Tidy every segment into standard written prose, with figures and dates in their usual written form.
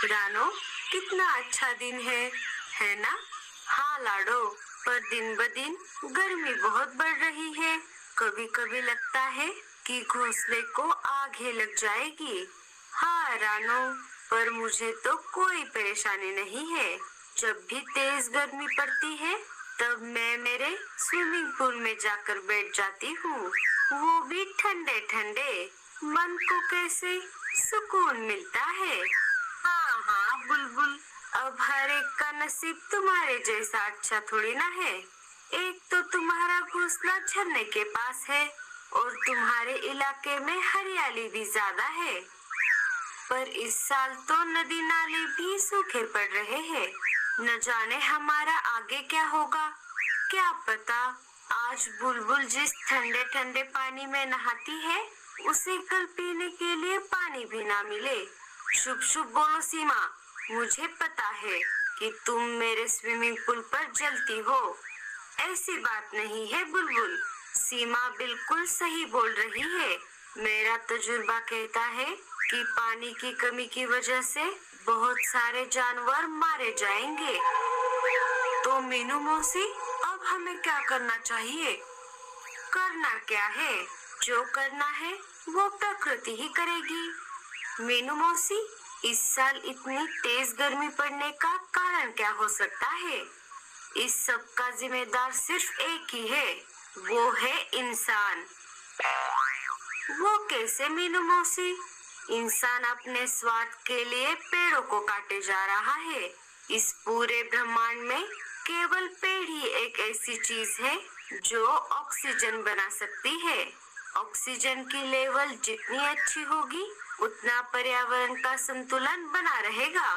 रानो, कितना अच्छा दिन है ना? हाँ लाडो, पर दिन ब दिन गर्मी बहुत बढ़ रही है। कभी कभी लगता है कि घोंसले को आग ही लग जाएगी। हाँ रानो, पर मुझे तो कोई परेशानी नहीं है। जब भी तेज गर्मी पड़ती है, तब मैं मेरे स्विमिंग पूल में जाकर बैठ जाती हूँ, वो भी ठंडे ठंडे। मन को कैसे सुकून मिलता है। हाँ हाँ बुलबुल, अब हर एक का नसीब तुम्हारे जैसा अच्छा थोड़ी ना है। एक तो तुम्हारा घोंसला झरने के पास है और तुम्हारे इलाके में हरियाली भी ज्यादा है। पर इस साल तो नदी नाले भी सूखे पड़ रहे हैं। न जाने हमारा आगे क्या होगा। क्या पता आज बुलबुल जिस ठंडे ठंडे पानी में नहाती है, उसे कल पीने के लिए पानी भी ना मिले। शुभ शुभ बोलो सीमा, मुझे पता है कि तुम मेरे स्विमिंग पूल पर जलती हो। ऐसी बात नहीं है बुलबुल, सीमा बिल्कुल सही बोल रही है। मेरा तजुर्बा कहता है कि पानी की कमी की वजह से बहुत सारे जानवर मारे जाएंगे। तो मीनू मौसी, अब हमें क्या करना चाहिए? करना क्या है? जो करना है वो प्रकृति ही करेगी। मीनू मौसी, इस साल इतनी तेज गर्मी पड़ने का कारण क्या हो सकता है? इस सब का जिम्मेदार सिर्फ एक ही है, वो है इंसान। वो कैसे मीनू मौसी? इंसान अपने स्वार्थ के लिए पेड़ों को काटे जा रहा है। इस पूरे ब्रह्मांड में केवल पेड़ ही एक ऐसी चीज है जो ऑक्सीजन बना सकती है। ऑक्सीजन की लेवल जितनी अच्छी होगी, उतना पर्यावरण का संतुलन बना रहेगा।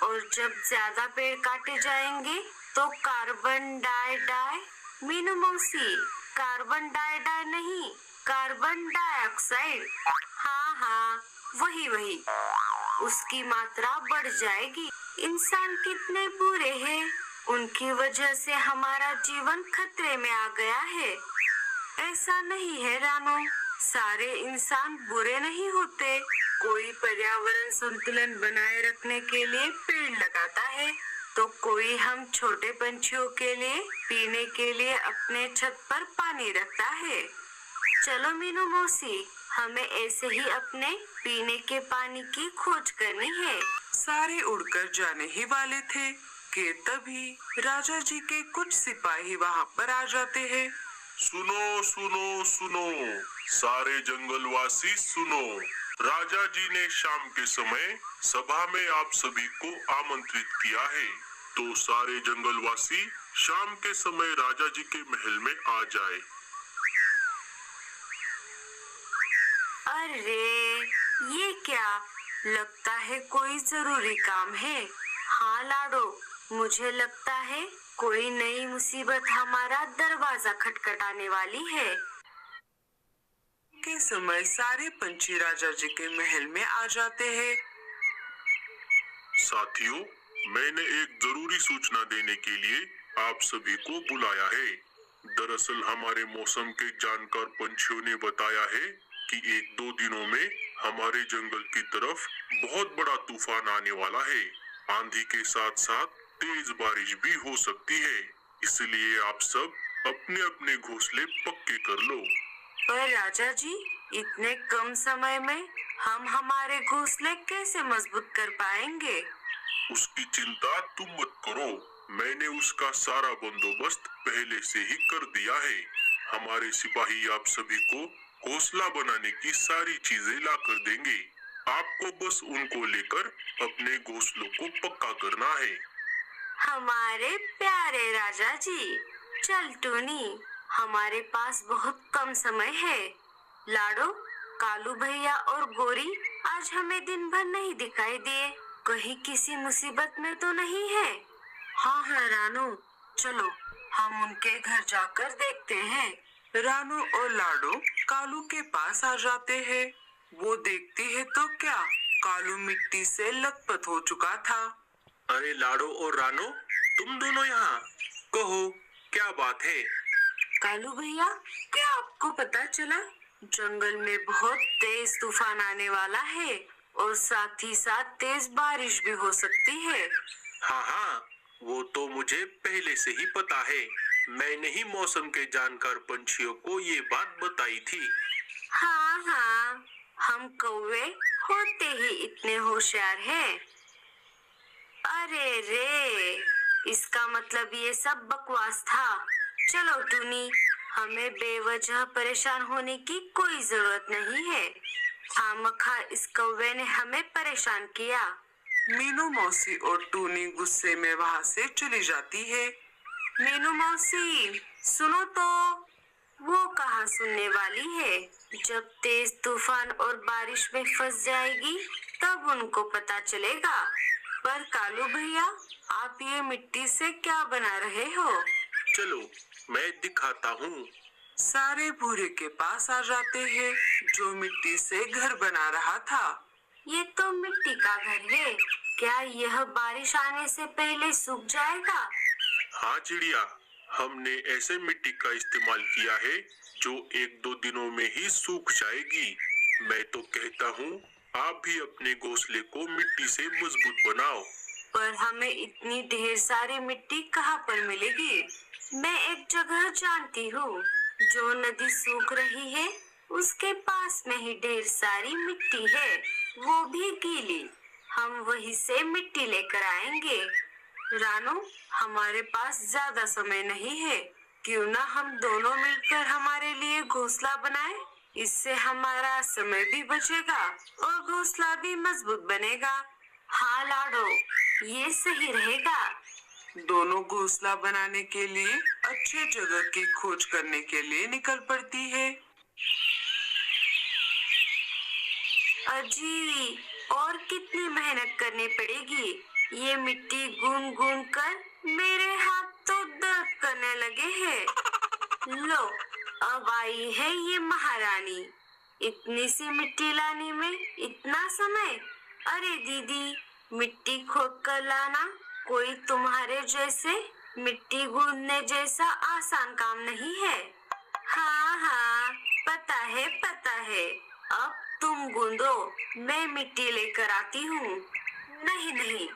और जब ज्यादा पेड़ काटे जाएंगे तो कार्बन डाई मीनू मौसी, कार्बन डाई नहीं, कार्बन डाइऑक्साइड, हाँ हाँ वही उसकी मात्रा बढ़ जाएगी। इंसान कितने बुरे हैं, उनकी वजह से हमारा जीवन खतरे में आ गया है। ऐसा नहीं है रानो, सारे इंसान बुरे नहीं होते। कोई पर्यावरण संतुलन बनाए रखने के लिए पेड़ लगाता है, तो कोई हम छोटे पंछियों के लिए पीने के लिए अपने छत पर पानी रखता है। चलो मीनू मौसी, हमें ऐसे ही अपने पीने के पानी की खोज करनी है। सारे उड़कर जाने ही वाले थे कि तभी राजा जी के कुछ सिपाही वहाँ पर आ जाते हैं। सुनो सुनो सुनो, सारे जंगलवासी सुनो। राजा जी ने शाम के समय सभा में आप सभी को आमंत्रित किया है, तो सारे जंगलवासी शाम के समय राजा जी के महल में आ जाए। अरे ये क्या, लगता है कोई जरूरी काम है। हाँ लाडो, मुझे लगता है कोई नई मुसीबत हमारा दरवाजा खटखटाने वाली है। के समय सारे पंछी राजा जी के महल में आ जाते हैं। साथियों, मैंने एक जरूरी सूचना देने के लिए आप सभी को बुलाया है। दरअसल हमारे मौसम के जानकार पंछियों ने बताया है कि 1-2 दिनों में हमारे जंगल की तरफ बहुत बड़ा तूफान आने वाला है। आंधी के साथ साथ तेज बारिश भी हो सकती है, इसलिए आप सब अपने अपने घोंसले पक्के कर लो। पर राजा जी, इतने कम समय में हम हमारे घोंसले कैसे मजबूत कर पाएंगे? उसकी चिंता तुम मत करो, मैंने उसका सारा बंदोबस्त पहले से ही कर दिया है। हमारे सिपाही आप सभी को घोंसला बनाने की सारी चीजें ला कर देंगे। आपको बस उनको लेकर अपने घोंसलों को पक्का करना है। हमारे प्यारे राजा जी, चल टूनी, हमारे पास बहुत कम समय है। लाडो, कालू भैया और गोरी आज हमें दिन भर नहीं दिखाई दिए, कहीं किसी मुसीबत में तो नहीं है? हाँ है रानू, चलो हम उनके घर जाकर देखते हैं। रानू और लाडो कालू के पास आ जाते हैं। वो देखती है तो क्या, कालू मिट्टी से लथपथ हो चुका था। अरे लाडो और रानो, तुम दोनों यहाँ, कहो क्या बात है? कालू भैया, क्या आपको पता चला जंगल में बहुत तेज तूफान आने वाला है और साथ ही साथ तेज बारिश भी हो सकती है। हाँ हाँ, वो तो मुझे पहले से ही पता है। मैंने ही मौसम के जानकार पंछियों को ये बात बताई थी। हाँ हाँ, हम कौवे होते ही इतने होशियार हैं। अरे रे, इसका मतलब ये सब बकवास था। चलो टूनी, हमें बेवजह परेशान होने की कोई जरूरत नहीं है। खामखा इस कौवे ने हमें परेशान किया। मीनू मौसी और टूनी गुस्से में वहाँ से चली जाती है। मीनू मौसी, सुनो तो। वो कहाँ सुनने वाली है। जब तेज तूफान और बारिश में फंस जाएगी तब उनको पता चलेगा। पर कालू भैया, आप ये मिट्टी से क्या बना रहे हो? चलो मैं दिखाता हूँ। सारे भूरे के पास आ जाते हैं, जो मिट्टी से घर बना रहा था। ये तो मिट्टी का घर है। क्या यह बारिश आने से पहले सूख जाएगा? हाँ चिड़िया, हमने ऐसे मिट्टी का इस्तेमाल किया है जो 1-2 दिनों में ही सूख जाएगी। मैं तो कहता हूँ आप भी अपने घोंसले को मिट्टी से मजबूत बनाओ। पर हमें इतनी ढेर सारी मिट्टी कहाँ पर मिलेगी? मैं एक जगह जानती हूँ। जो नदी सूख रही है उसके पास में ही ढेर सारी मिट्टी है, वो भी गीली। हम वहीं से मिट्टी लेकर आएंगे। रानू, हमारे पास ज्यादा समय नहीं है। क्यों ना हम दोनों मिलकर हमारे लिए घोंसला बनाएं? इससे हमारा समय भी बचेगा और घोंसला भी मजबूत बनेगा। हाँ लाडो, ये सही रहेगा। दोनों घोंसला बनाने के लिए अच्छे जगह की खोज करने के लिए निकल पड़ती है। अजी, और कितनी मेहनत करनी पड़ेगी। ये मिट्टी गूंद गूंद कर मेरे हाथ तो दर्द करने लगे हैं। लो, अब आई है ये महारानी। इतनी सी मिट्टी लाने में इतना समय? अरे दीदी, मिट्टी खोद कर लाना कोई तुम्हारे जैसे मिट्टी गूंदने जैसा आसान काम नहीं है। हाँ हाँ, पता है पता है। अब तुम गूंदो, मैं मिट्टी लेकर आती हूँ। नहीं नहीं,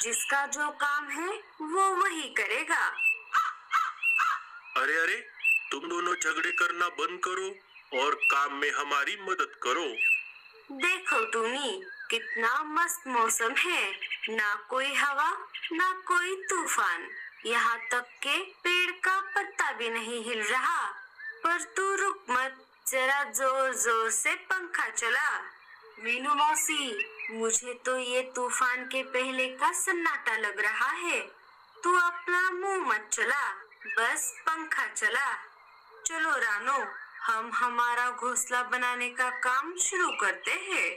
जिसका जो काम है वो वही करेगा। अरे अरे, तुम दोनों झगड़े करना बंद करो और काम में हमारी मदद करो। देखो टूनी, कितना मस्त मौसम है। ना कोई हवा, ना कोई तूफान। यहाँ तक के पेड़ का पत्ता भी नहीं हिल रहा। पर तू रुक मत, जरा जोर जोर से पंखा चला। मीनू मौसी, मुझे तो ये तूफान के पहले का सन्नाटा लग रहा है। तू अपना मुंह मत चला, बस पंखा चला। चलो रानो, हम हमारा घोंसला बनाने का काम शुरू करते हैं।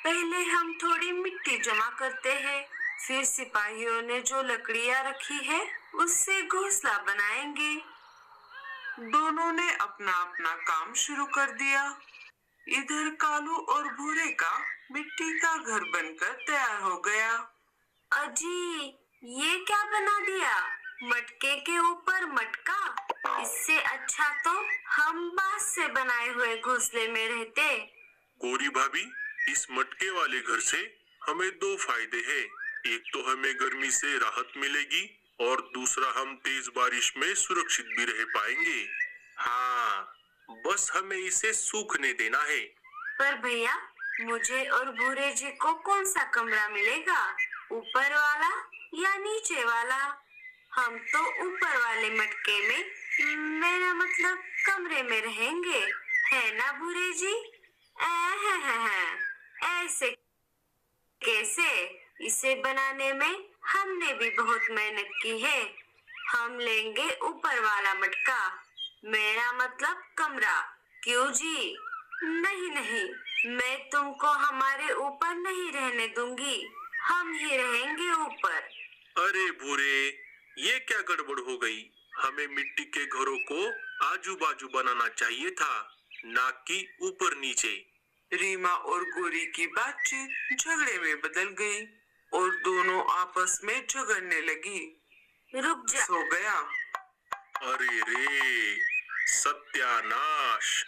पहले हम थोड़ी मिट्टी जमा करते हैं, फिर सिपाहियों ने जो लकड़ियाँ रखी है उससे घोंसला बनाएंगे। दोनों ने अपना अपना काम शुरू कर दिया। इधर कालू और भूरे का मिट्टी का घर बनकर तैयार हो गया। अजी, ये क्या बना दिया? मटके के ऊपर मटका। इससे अच्छा तो हम बांस से बनाए हुए घोंसले में रहते। गौरी भाभी, इस मटके वाले घर से हमें 2 फायदे हैं। एक तो हमें गर्मी से राहत मिलेगी और दूसरा हम तेज बारिश में सुरक्षित भी रह पाएंगे। हाँ, बस हमें इसे सूखने देना है। पर भैया, मुझे और भूरे जी को कौन सा कमरा मिलेगा? ऊपर वाला या नीचे वाला? हम तो ऊपर वाले मटके में, मेरा मतलब कमरे में रहेंगे, है ना भूरे जी? ऐसे कैसे? इसे बनाने में हमने भी बहुत मेहनत की है। हम लेंगे ऊपर वाला मटका, मेरा मतलब कमरा। क्यों जी? नहीं नहीं, मैं तुमको हमारे ऊपर नहीं रहने दूंगी। हम ही रहेंगे ऊपर। अरे भूरे, ये क्या गड़बड़ हो गई? हमें मिट्टी के घरों को आजू बाजू बनाना चाहिए था, ना कि ऊपर नीचे। रीमा और गोरी की बातचीत झगड़े में बदल गई और दोनों आपस में झगड़ने लगी। रुक जा। सो गया। अरे रे, सत्यानाश।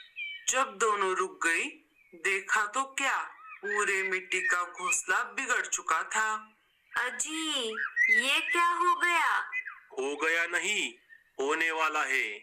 जब दोनों रुक गई, देखा तो क्या, पूरे मिट्टी का घोंसला बिगड़ चुका था। अजी, ये क्या हो गया? हो गया नहीं, होने वाला है।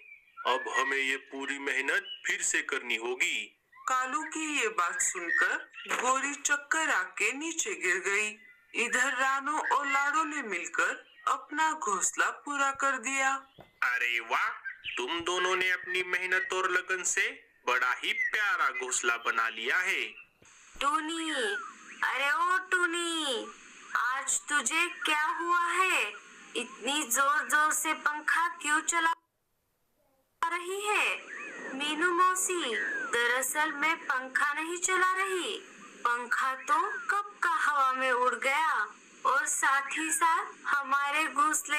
अब हमें ये पूरी मेहनत फिर से करनी होगी। कालू की ये बात सुनकर गोरी चक्कर आके नीचे गिर गई। इधर रानू और लाडो ने मिलकर अपना घोंसला पूरा कर दिया। अरे वाह, तुम दोनों ने अपनी मेहनत और लगन से बड़ा ही प्यारा घोंसला बना लिया है। टूनी, अरे ओ टूनी, आज तुझे क्या हुआ है? इतनी जोर जोर से पंखा क्यों चला रही है? मीनू मौसी, दरअसल मैं पंखा नहीं चला रही, पंखा तो कब का हवा में उड़ गया और साथ ही साथ हमारे घोंसले